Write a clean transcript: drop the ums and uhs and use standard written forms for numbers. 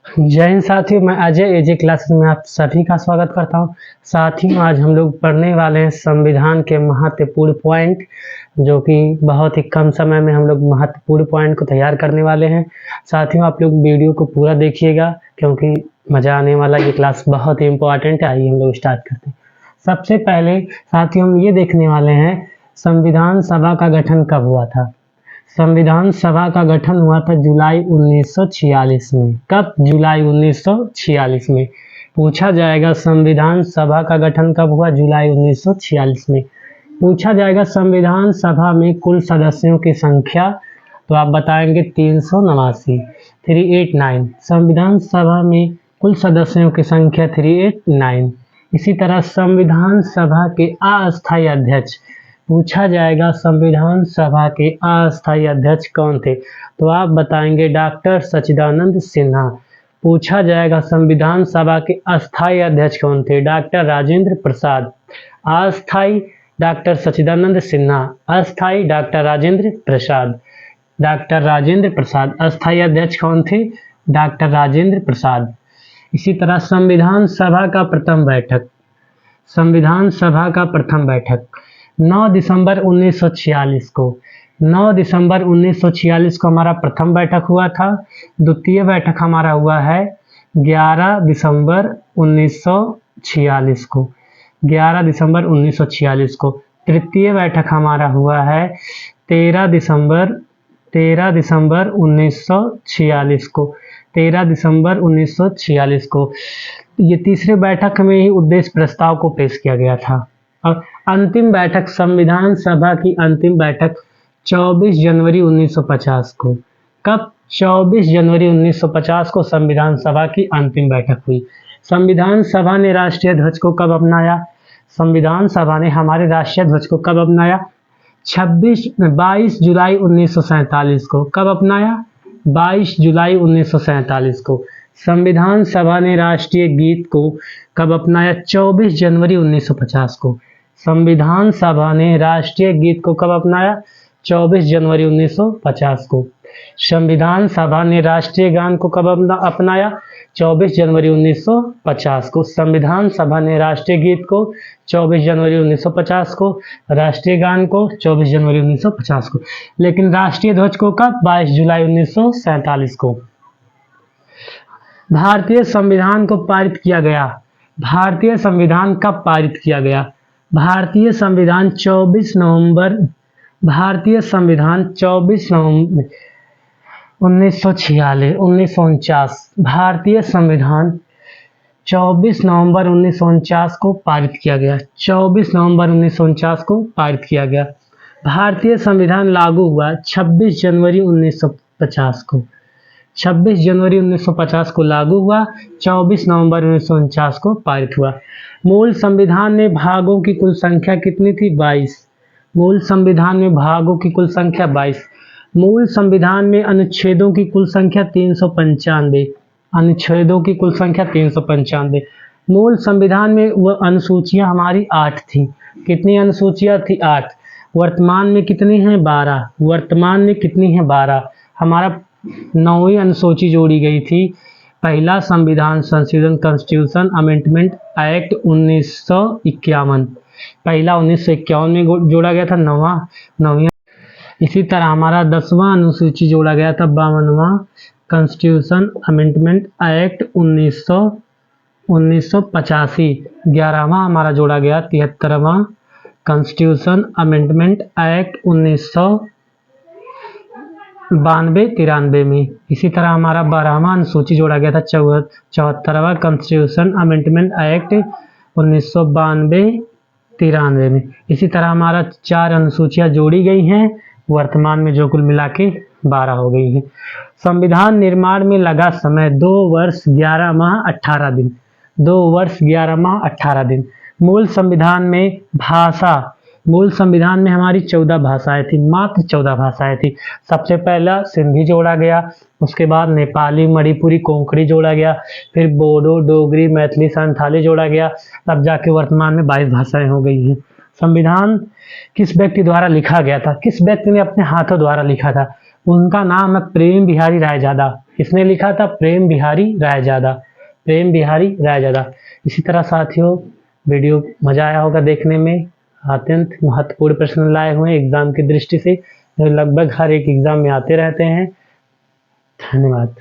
जय हिंद साथियों, मैं अजय एजे क्लासेस में आप सभी का स्वागत करता हूं। साथियों, आज हम लोग पढ़ने वाले हैं संविधान के महत्वपूर्ण पॉइंट, जो कि बहुत ही कम समय में हम लोग महत्वपूर्ण पॉइंट को तैयार करने वाले हैं। साथियों, आप लोग वीडियो को पूरा देखिएगा क्योंकि मज़ा आने वाला ये क्लास बहुत ही इम्पोर्टेंट है। आइए हम लोग स्टार्ट करते हैं। सबसे पहले साथियों हम ये देखने वाले हैं संविधान सभा का गठन कब हुआ था। संविधान सभा का गठन हुआ था जुलाई 1946 में। कब? जुलाई 1946 में। पूछा जाएगा संविधान सभा का गठन कब हुआ? जुलाई 1946 में। पूछा जाएगा संविधान सभा में कुल सदस्यों की संख्या, तो आप बताएंगे 389, 389। संविधान सभा में कुल सदस्यों की संख्या 389। इसी तरह संविधान सभा के अस्थायी अध्यक्ष, पूछा जाएगा संविधान सभा के अस्थायी अध्यक्ष कौन थे, तो आप बताएंगे डॉक्टर सच्चिदानंद सिन्हा। पूछा जाएगा संविधान सभा के अस्थायी अध्यक्ष कौन थे, डॉक्टर राजेंद्र प्रसाद। अस्थायी डॉक्टर सच्चिदानंद सिन्हा, अस्थायी डॉक्टर राजेंद्र प्रसाद। डॉक्टर राजेंद्र प्रसाद। अस्थायी अध्यक्ष कौन थे? डॉक्टर राजेंद्र प्रसाद। इसी तरह संविधान सभा का प्रथम बैठक, संविधान सभा का प्रथम बैठक 9 दिसंबर 1946 को, 9 दिसंबर 1946 को हमारा प्रथम बैठक हुआ था। द्वितीय बैठक हमारा हुआ है 11 दिसंबर 1946 को, 11 दिसंबर 1946 को। तृतीय बैठक हमारा हुआ है 13 दिसंबर 1946 को, 13 दिसंबर 1946 को। ये तीसरे बैठक में ही उद्देश्य प्रस्ताव को पेश किया गया था। और अंतिम बैठक, संविधान सभा की अंतिम बैठक 24 जनवरी 1950 को। कब? 24 जनवरी 1950 को संविधान सभा की अंतिम बैठक हुई। संविधान सभा ने राष्ट्रीय ध्वज को कब अपनाया? संविधान सभा ने हमारे राष्ट्रीय ध्वज को कब अपनाया? 22 जुलाई 1947 को। कब अपनाया? 22 जुलाई 1947 को। संविधान सभा ने राष्ट्रीय गीत को कब अपनाया? 24 जनवरी 1950 को। संविधान सभा ने राष्ट्रीय गीत को कब अपनाया? 24 जनवरी 1950 को। संविधान सभा ने राष्ट्रीय गान को कब अपनाया? 24 जनवरी 1950 को। संविधान सभा ने राष्ट्रीय गीत को 24 जनवरी 1950 को, राष्ट्रीय गान को 24 जनवरी 1950 को। लेकिन राष्ट्रीय ध्वज को कब? 22 जुलाई 1947 को। भारतीय संविधान को पारित किया गया। भारतीय संविधान कब पारित किया गया? भारतीय संविधान 24 नवंबर 1949। भारतीय संविधान 24 नवंबर 1949 को पारित किया गया। 24 नवंबर 1949 को पारित किया गया। भारतीय संविधान लागू हुआ 26 जनवरी 1950 को। 26 जनवरी 1950 को लागू हुआ, 24 नवंबर 1949 को पारित हुआ। मूल संविधान में भागों की कुल संख्या कितनी थी? 22। मूल संविधान में भागों की कुल संख्या 22। मूल संविधान में अनुच्छेदों की कुल संख्या 395। अनुच्छेदों की कुल संख्या 395। मूल संविधान में वह अनुसूचियां हमारी 8 थी। कितनी अनुसूचियां थी? 8। वर्तमान में कितनी हैं? 12। वर्तमान में कितनी हैं? 12। हमारा 9वीं अनुसूची जोड़ी गई थी। पहला संविधान संशोधन, कॉन्स्टिट्यूशन अमेंडमेंट एक्ट 1951, पहला 1951 में जोड़ा गया था। 9वीं। इसी तरह हमारा 10वां अनुसूची जोड़ा गया था, 52वां कॉन्स्टिट्यूशन अमेंडमेंट एक्ट 1985। 11वां हमारा जोड़ा गया 73वां कॉन्स्टिट्यूशन अमेंडमेंट एक्ट 1992-93 में। इसी तरह हमारा 12वां अनुसूची जोड़ा गया था 74वां कॉन्स्टिट्यूशन अमेंडमेंट एक्ट 1992-93 में। इसी तरह हमारा 4 अनुसूचियां जोड़ी गई हैं, वर्तमान में जो कुल मिला के 12 हो गई हैं। संविधान निर्माण में लगा समय 2 वर्ष 11 माह 18 दिन। 2 वर्ष 11 माह 18 दिन। मूल संविधान में भाषा, मूल संविधान में हमारी 14 भाषाएं थी, मात्र 14 भाषाएं थी। सबसे पहला सिंधी जोड़ा गया, उसके बाद नेपाली, मणिपुरी, कोंकणी जोड़ा गया, फिर बोडो, डोगरी, मैथिली, संथाली जोड़ा गया, तब जाके वर्तमान में 22 भाषाएं हो गई हैं। संविधान किस व्यक्ति द्वारा लिखा गया था? किस व्यक्ति ने अपने हाथों द्वारा लिखा था? उनका नाम है प्रेम बिहारी रायजादा। किसने लिखा था? प्रेम बिहारी रायजादा। प्रेम बिहारी रायजादा। इसी तरह साथियों वीडियो मजा आया होगा देखने में, अत्यंत महत्वपूर्ण प्रश्न लाए हुए हैं एग्जाम की दृष्टि से, जो लगभग हर एक एग्जाम में आते रहते हैं। धन्यवाद।